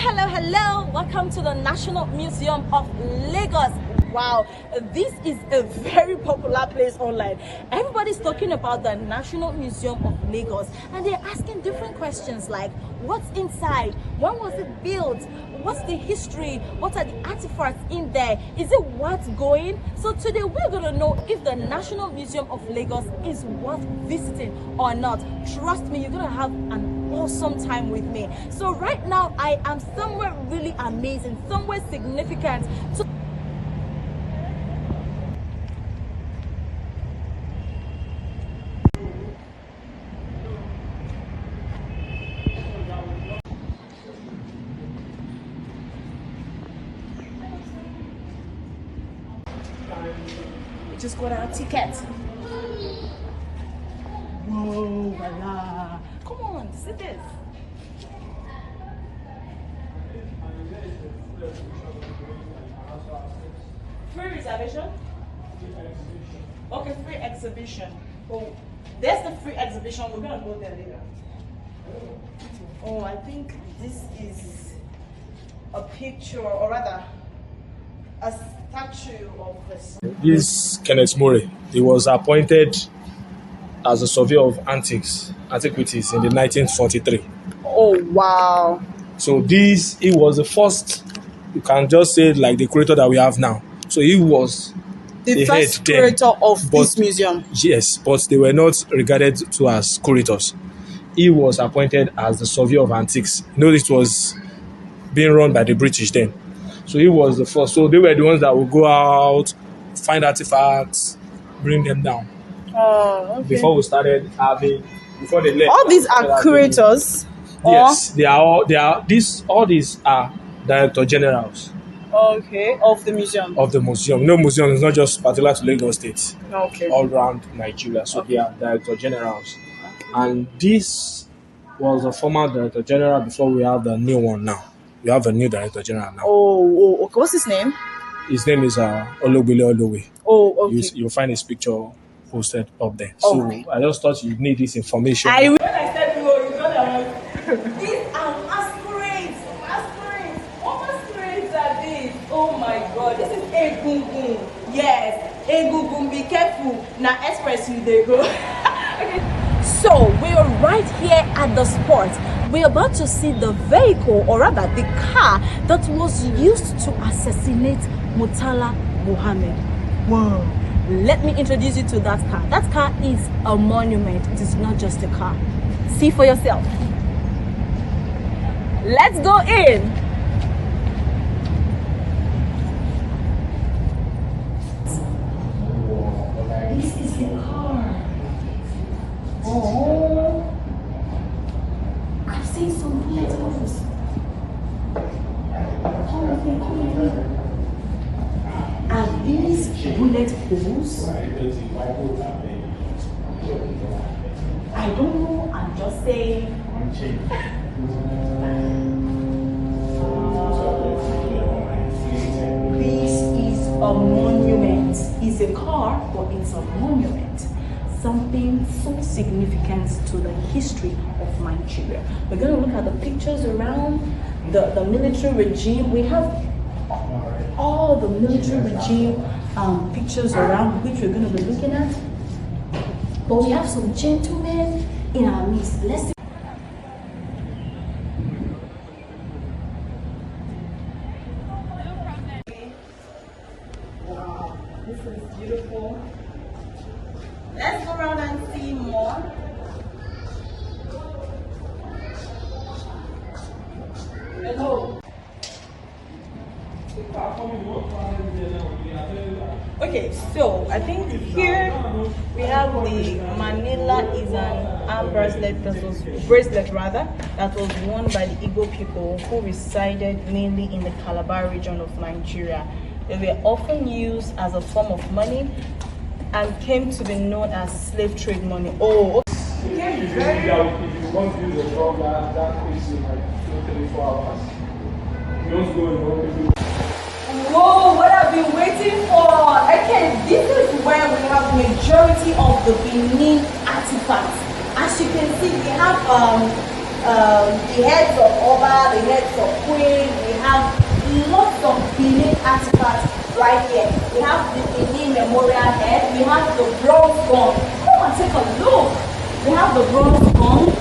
Hello. Welcome to the National Museum of Lagos. Wow, this is a very popular place online. Everybody's talking about the National Museum of Lagos and they're asking different questions like what's inside, when was it built, what's the history, what are the artifacts in there, is it worth going? So today we're going to know if the National Museum of Lagos is worth visiting or not. Trust me, you're going to have an awesome time with me. So right now I am somewhere really amazing, somewhere significant. We just got our ticket. Whoa, voila. Come on, see this. Free reservation? Okay, free exhibition. Oh, there's the free exhibition. We're gonna go there later. Oh, I think this is a picture, or rather, a statue of this. This Kenneth Murray, he was appointed as a surveyor of antiquities in the 1943. Oh, wow. So he was the first, you can just say like the curator that we have now. So he was The head first then. curator of this But- museum. Yes, but they were not regarded to as curators. He was appointed as the surveyor of antiques. You know, this was being run by the British then. So he was the first. So they were the ones that would go out, find artifacts, bring them down. Oh, okay. Before we started having, before they left. All these are curators. Yes, all these are director generals Okay, of the museum. of the museum. No museum is not just particular to Lagos State, Okay. all around Nigeria. So they are director generals. And this was the former director general before we have the new one now. We have a new director general now. Oh, okay. What's his name? His name is Ologbile Olowe. Oh, okay. You'll find his picture posted up there. Oh, So okay. I just thought you need this information. When I said no, you got that. These are masquerades. Masquerades. What masquerades are these? Oh my god, this is Egungun. Yes, Egungun. Be careful. Now, express you they go. Okay. So we are right here at the spot. We're about to see the vehicle, or rather the car that was used to assassinate Murtala Muhammad. Whoa. Let me introduce you to that car. That car is a monument. It is not just a car. See for yourself. Let's go in. This is the car. Oh, I've seen some bullet holes. Are these bullet holes? I don't know, I'm just saying. This is a monument. It's a car, but it's a monument. Something so significant to the history of Nigeria. We're going to look at the pictures around the military regime. We have all the military regime pictures around which we're going to be looking at. But we have some gentlemen in our midst. Let's see. Wow, this is beautiful. Let's go around and see more. Hello. Okay, so I think here we have the Manila is an arm bracelet that was that was worn by the Igbo people who resided mainly in the Calabar region of Nigeria. They were often used as a form of money and came to be known as slave trade money. Oh, okay. If you want to use a dog, that takes you like 2-3-4 hours. You don't go and work with it. Whoa, what I've been waiting for. Okay, this is where we have majority of the Benin artifacts. As you can see, we have the heads of Oba, the heads of Queen, artifacts right here. We have the Benin Memorial Head. We have the bronze gong. Come and take a look. We have the bronze gong.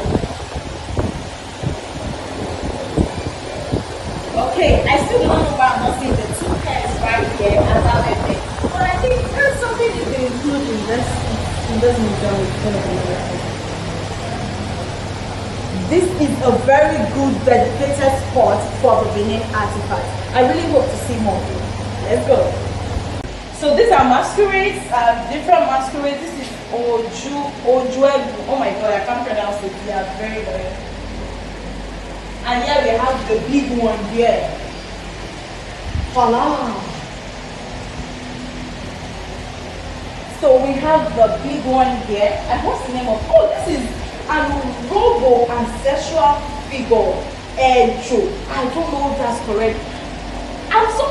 Okay, I still don't know why I'm not seeing the two heads right here as I went there. But I think there's something you can include in this museum with one of the other. This is a very good dedicated spot for the Benin artifacts. I really hope to see more. Let's go. So these are masquerades, different masquerades. This is Ojuegu. Oh my god, I can't pronounce it. They are very, very. And here we have the big one here. Voila. So we have the big one here. And what's the name of? Oh, this is an Urobo ancestral figure. Ejo. I don't know if that's correct. I'm so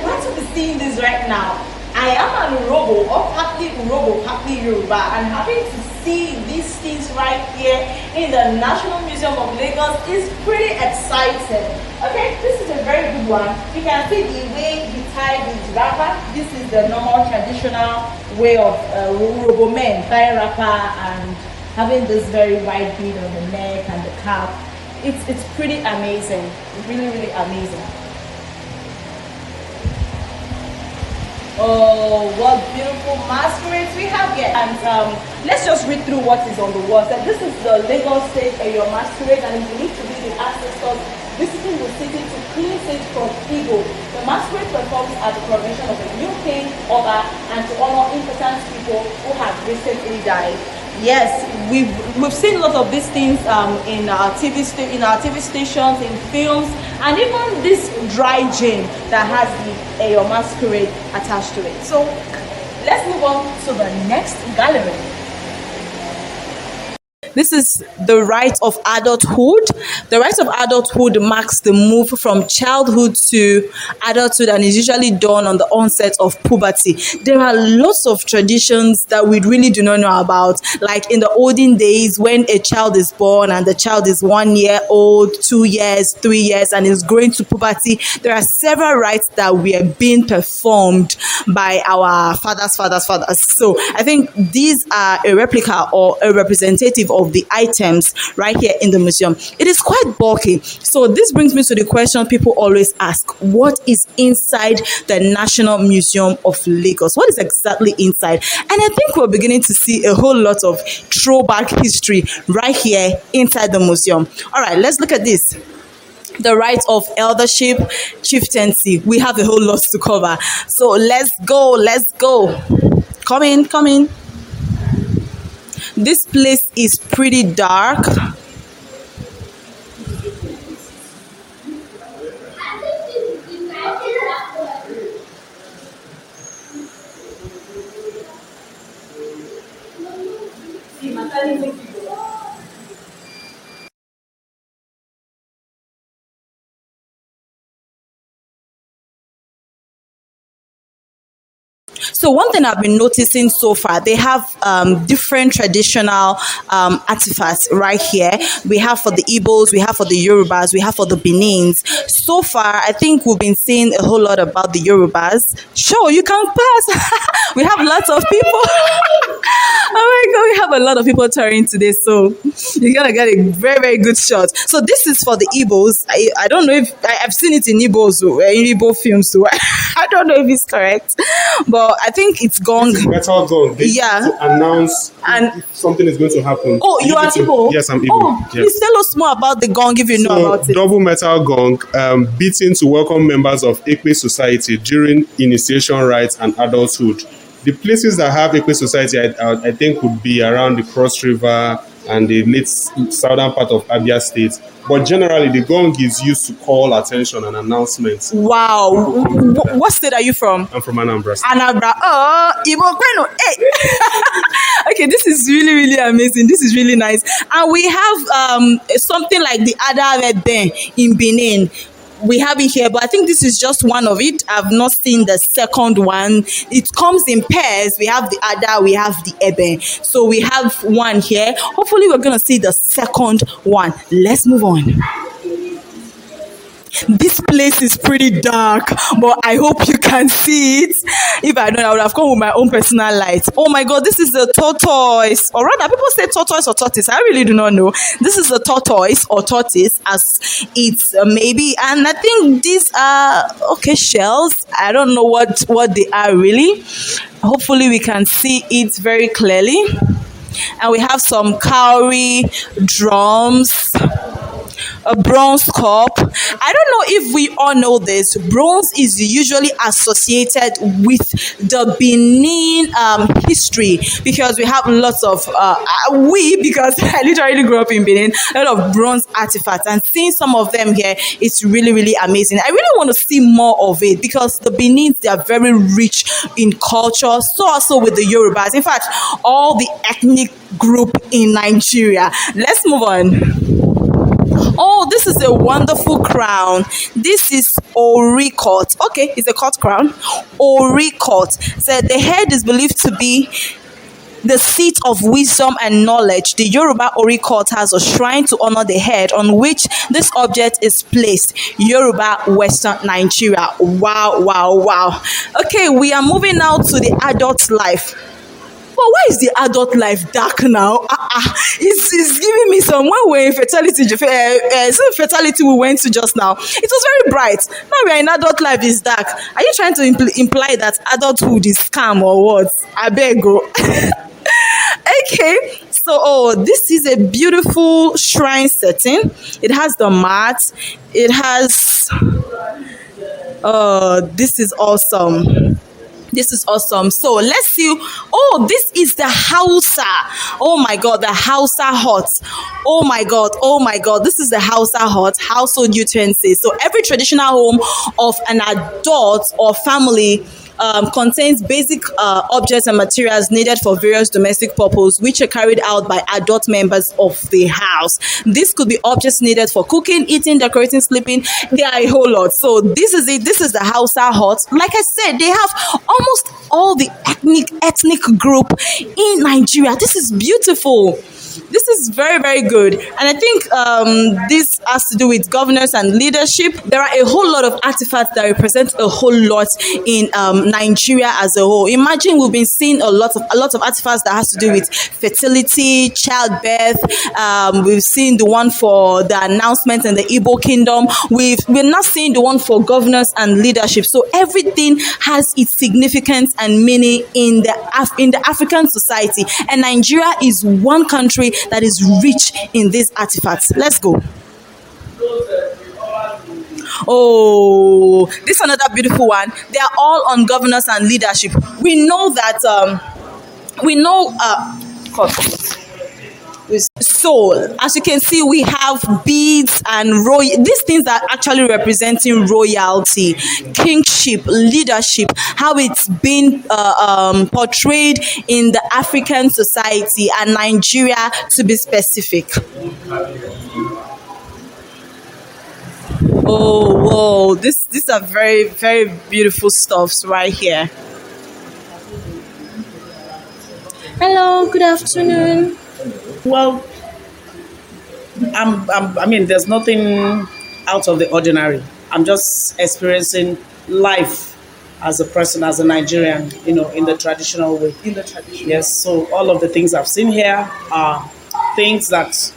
glad to be seeing this right now. I am an Urobo, or partly Urobo, partly Yoruba, and having to see these things right here in the National Museum of Lagos is pretty exciting. Okay, this is a very good one. You can see the way he tied his wrapper. This is the normal traditional way of Urobo men tying wrapper and having this very wide bead on the neck and the cap. It's pretty amazing. Really, really amazing. Oh, what beautiful masquerades we have here. And let's just read through what is on the walls. And this is the Lagos State your masquerade, and it believed to be the ancestors visiting the city to cleanse it from evil. The masquerade performs at the coronation of a new king, Oba, and to honor important people who have recently died. Yes, we've seen a lot of these things in our TV stations, in films, and even this dry gin that has the Eyo masquerade attached to it. So let's move on to the next gallery. This is the rite of adulthood. The rite of adulthood marks the move from childhood to adulthood and is usually done on the onset of puberty. There are lots of traditions that we really do not know about. Like in the olden days when a child is born and the child is 1 year old, 2 years, 3 years and is growing to puberty, there are several rites that were being performed by our fathers. So I think these are a replica or a representative of the items right here in the museum. It is quite bulky. So this brings me to the question people always ask: what is inside the National Museum of Lagos? What is exactly inside? And I think we're beginning to see a whole lot of throwback history right here inside the museum. All right, let's look at this. The rights of eldership, chieftaincy. We have a whole lot to cover. So let's go. Come in. This place is pretty dark. So one thing I've been noticing so far, they have different traditional artifacts right here. We have for the Igbos, we have for the Yorubas, we have for the Benins. So far, I think we've been seeing a whole lot about the Yorubas. Sure, you can pass. We have lots of people. Oh my God, we have a lot of people touring today, so you're gonna get a very, very good shot. So this is for the Igbos. I don't know if I've seen it in Igbos, in Igbo films too. I don't know if it's correct, but I think it's gong. It's metal gong. To announce and if something is going to happen. Oh, you are Igbo? Yes, I'm Igbo. Oh, yes. Please tell us more about the gong if you know about it. Double metal gong, beaten to welcome members of Ekpe society during initiation rites and adulthood. The places that have Ekpe society, I think, would be around the Cross River and the late southern part of Abia State. But generally, the gong is used to call attention and announcements. Wow. What state are you from? I'm from Anambra State. Anambra. Oh, Igbo Kweno. Hey. Okay, this is really, really amazing. This is really nice. And we have something like the Ada in Benin. We have it here, but I think this is just one of it. I've not seen the second one. It comes in pairs. We have the Ada, we have the Ebe. So we have one here. Hopefully we're going to see the second one. Let's move on. This place is pretty dark, but I hope you can see it. If I don't, I would have come with my own personal light. Oh my god, this is the tortoise. Or rather, people say tortoise or tortoise. I really do not know. This is the tortoise or tortoise, as it's maybe. And I think these are okay shells. I don't know what they are really. Hopefully, we can see it very clearly. And we have some cowrie drums, a bronze cup. I don't know if we all know this. Bronze is usually associated with the Benin history, because we have lots of because I literally grew up in Benin, a lot of bronze artifacts, and seeing some of them here is really, really amazing. I really want to see more of it, because the Benins, they are very rich in culture. So also with the Yorubas. In fact, all the ethnic group in Nigeria. Let's move on. Oh, this is a wonderful crown. This is Orikot. Okay, it's a court crown. Orikot. So the head is believed to be the seat of wisdom and knowledge. The Yoruba Orikot has a shrine to honor the head on which this object is placed. Yoruba, Western Nigeria. Wow, wow, wow. Okay, we are moving now to the adult life. But why is the adult life dark now? It's giving me some when we're in fertility. Fertility we went to just now. It was very bright. Now we're in adult life is dark. Are you trying to imply that adulthood is scam or what? I beg go. Okay. So, this is a beautiful shrine setting. It has the mat. It has. This is awesome. This is awesome. So let's see. Oh, this is the Hausa. Oh my God, the Hausa hut. Oh my God, oh my God. This is the Hausa hut, household utensils. So every traditional home of an adult or family contains basic objects and materials needed for various domestic purposes, which are carried out by adult members of the house. This could be objects needed for cooking, eating, decorating, sleeping. There are a whole lot. So this is it. This is the Hausa hut. Like I said, they have almost all the ethnic group in Nigeria. This is beautiful. This is very, very good. And I think this has to do with governance and leadership. There are a whole lot of artifacts that represent a whole lot in Nigeria as a whole. Imagine we've been seeing a lot of artifacts that has to do with fertility, childbirth. We've seen the one for the announcement in the Igbo kingdom. We're not seeing the one for governance and leadership. So everything has its significance and meaning in the African society. And Nigeria is one country that is rich in these artifacts. Let's go. Oh, this is another beautiful one. They are all on governance and leadership. We know that so as you can see, we have beads and these things are actually representing royalty, kingship, leadership, how it's been portrayed in the African society and Nigeria, to be specific. Oh, whoa, these are very, very beautiful stuffs right here. Hello, good afternoon. Well, I mean, there's nothing out of the ordinary. I'm just experiencing life as a person, as a Nigerian, in the traditional way. In the tradition. Yes, so all of the things I've seen here are things that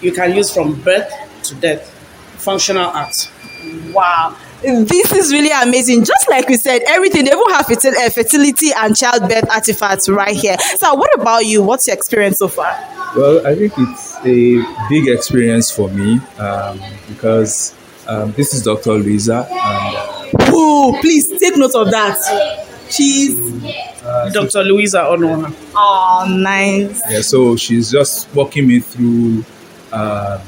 you can use from birth to death. Functional art. Wow. This is really amazing. Just like we said, everything, they even have fertility and childbirth artifacts right here. So what about you? What's your experience so far? Well, I think it's a big experience for me because this is Dr. Louisa. Oh, please take note of that. She's Dr. Louisa Onoha. Oh, nice. Yeah, so she's just walking me through our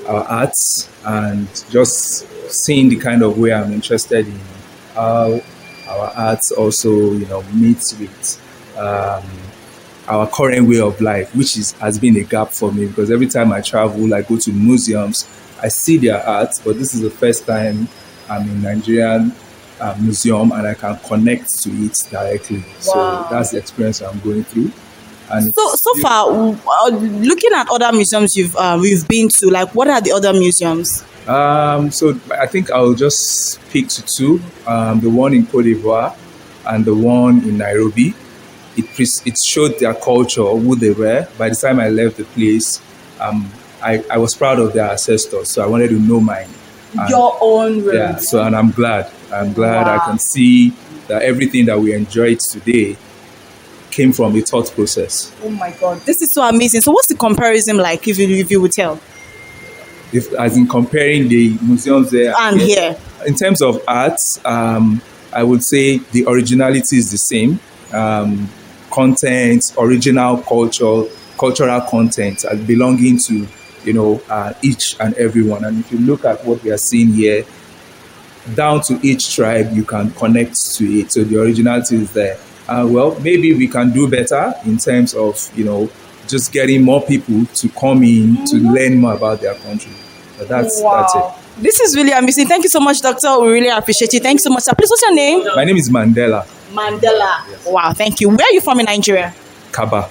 arts and just seeing the kind of way I'm interested in how our arts also, meets with our current way of life, which has been a gap for me because every time I travel, I go to museums, I see their art, but this is the first time I'm in Nigerian museum and I can connect to it directly. Wow. So that's the experience I'm going through. And So far, looking at other museums you've been to, like what are the other museums? so I think I'll just pick to two: the one in Cote d'Ivoire and the one in Nairobi. It showed their culture, who they were. By the time I left the place, I was proud of their ancestors, so I wanted to know mine. And, Your own roots. yeah. So and I'm glad. I Wow. can see that everything that we enjoyed today came from a thought process. Oh my God, this is so amazing. So what's the comparison like, if you would tell? If as in comparing the museums there And here. in terms of art, I would say the originality is the same. Content, original cultural content, belonging to each and everyone. And if you look at what we are seeing here, down to each tribe, you can connect to it. So the originality is there. Well, maybe we can do better in terms of just getting more people to come in to learn more about their country. But that's it. This is really amazing. Thank you so much, Doctor. We really appreciate you. Thank you so much, sir. Please, what's your name? My name is Mandela Mandela. Wow, thank you. Where are you from in Nigeria? Kaba,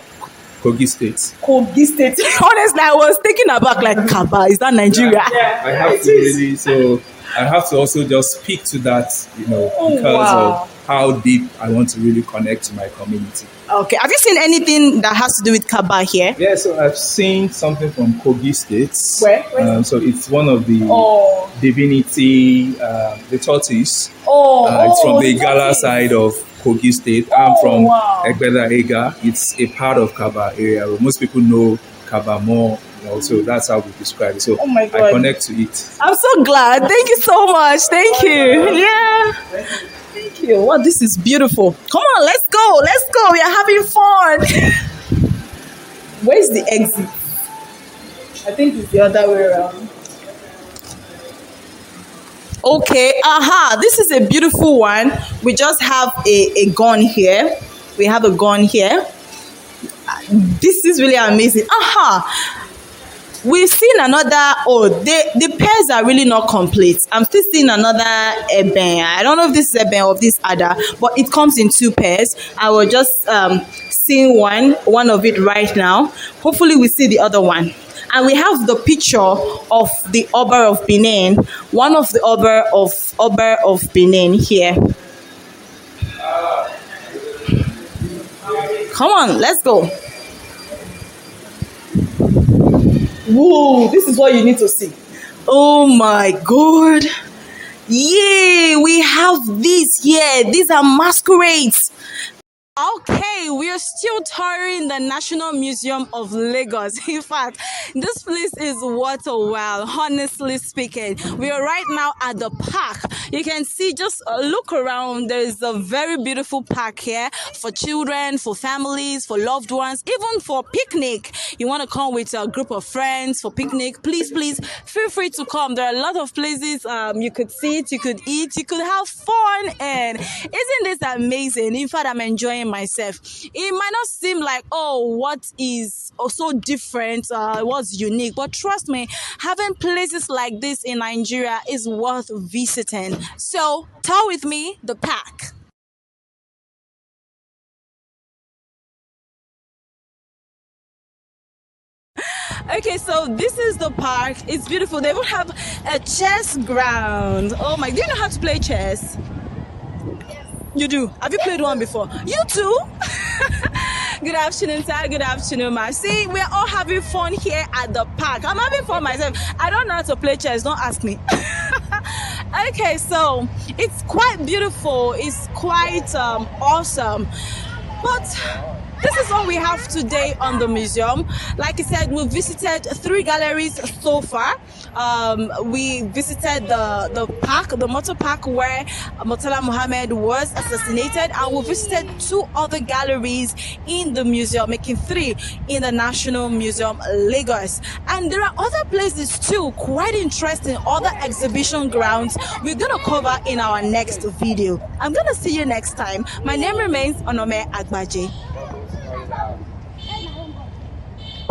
Kogi State. Kogi State. Honestly, I was taken aback, like, Kaba, is that Nigeria? I have to really, so I have to also just speak to that, because wow. of how deep I want to really connect to my community. Okay. Have you seen anything that has to do with Kaba here? Yeah, so I've seen something from Kogi State. Where? So it's one of the Oh. divinity, the tortoise. Oh, It's from the Igala side of Kogi State. I'm from Egbeda Ega. It's a part of Kaba area. Most people know Kaba more. So that's how we describe it. So Oh my God. I connect to it. I'm so glad. Thank you so much. Thank you. Yeah. Thank you. Wow, this is beautiful. Come on, let's go. Let's go. We are having fun. Where's the exit? I think it's the other way around. Okay. Aha. This is a beautiful one. We just have a gun here. We have a gun here. This is really amazing. Aha. We've seen another, the pairs are really not complete. I'm still seeing another eben. I don't know if this is eben or this other, but it comes in two pairs. I will just seeing one of it right now. Hopefully we see the other one. And we have the picture of the Oba of Benin, one of the Oba of Benin here. Come on, let's go. Whoa, this is what you need to see. Oh my God. Yay, we have this here. These are masquerades. Okay, we are still touring the National Museum of Lagos. In fact, this place is worth a while, honestly speaking. We are right now at the park. You can see, just look around. There is a very beautiful park here for children, for families, for loved ones, even for picnic. You want to come with a group of friends for picnic, please feel free to come. There are a lot of places you could sit, you could eat, you could have fun. And isn't this amazing? In fact, I'm enjoying myself. It might not seem like, what is so different, what's unique, but trust me, having places like this in Nigeria is worth visiting. So tour with me the park. Okay, so this is the park. It's beautiful. They even have a chess ground. Oh my, do you know how to play chess? You do? Have you played one before? You too? Good afternoon, sir. Good afternoon, ma. See, we're all having fun here at the park. I'm having fun myself. I don't know how to play chess. Don't ask me. Okay, so it's quite beautiful. It's quite awesome. But this is what we have today on the museum. Like I said, we visited 3 galleries so far. We visited the park, the motor park where Murtala Muhammad was assassinated, and we visited 2 other galleries in the museum, making 3 in the National Museum, Lagos. And there are other places too, quite interesting, other exhibition grounds we're gonna cover in our next video. I'm gonna see you next time. My name remains Onome Agbaje.